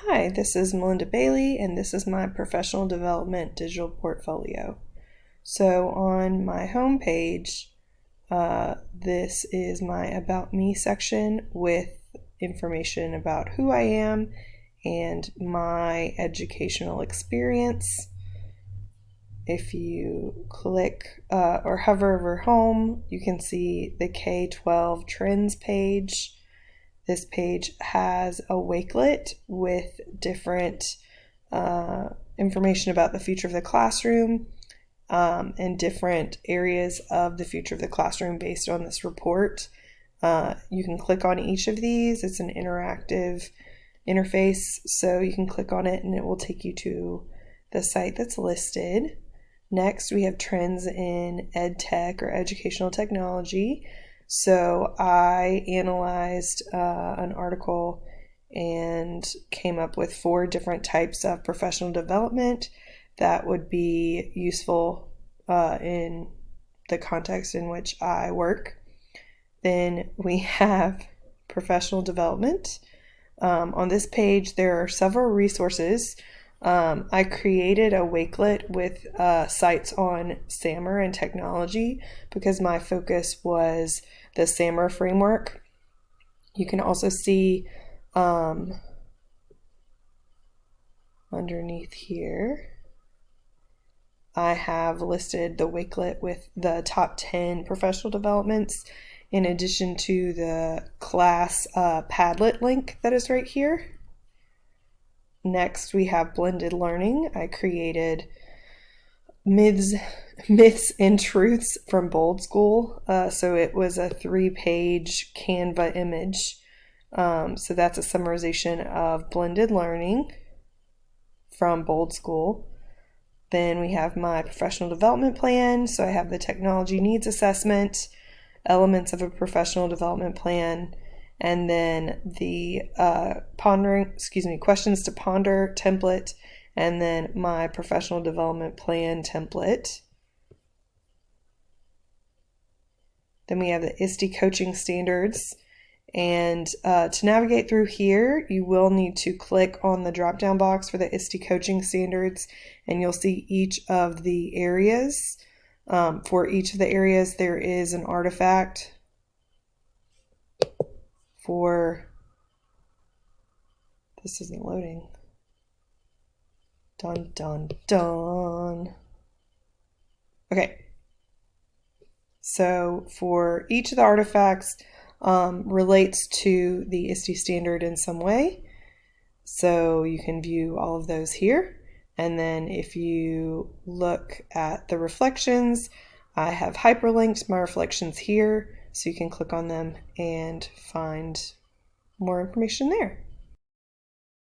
Hi, this is Melinda Bailey, and this is my professional development digital portfolio. So on my home page, this is my About Me section with information about who I am and my educational experience. If you click or hover over home, you can see the K12 Trends Page. This page has a wakelet with different information about the future of the classroom and different areas of the future of the classroom based on this report. You can click on each of these. It's an interactive interface, so you can click on it and it will take you to the site that's listed. Next, we have trends in Edtech or educational technology. So I analyzed an article and came up with 4 different types of professional development that would be useful in the context in which I work. Then we have professional development. On this page, there are several resources. I created a wakelet with sites on SAMR and technology because my focus was the SAMR framework. You can also see underneath here, I have listed the wakelet with the top 10 professional developments in addition to the class Padlet link that is right here. Next, we have blended learning. I created myths and truths from Bold School. So it was a 3-page Canva image. So that's a summarization of blended learning from Bold School. Then we have my professional development plan. So I have the technology needs assessment, elements of a professional development plan, and then the questions to ponder template, and then my professional development plan template. Then we have the ISTE coaching standards. And to navigate through here, you will need to click on the drop-down box for the ISTE coaching standards, and you'll see each of the areas. For each of the areas, there is an artifact for, this isn't loading. Dun, dun, dun. Okay. So for each of the artifacts relates to the ISTE standard in some way. So you can view all of those here. And then if you look at the reflections, I have hyperlinked my reflections here, so you can click on them and find more information there.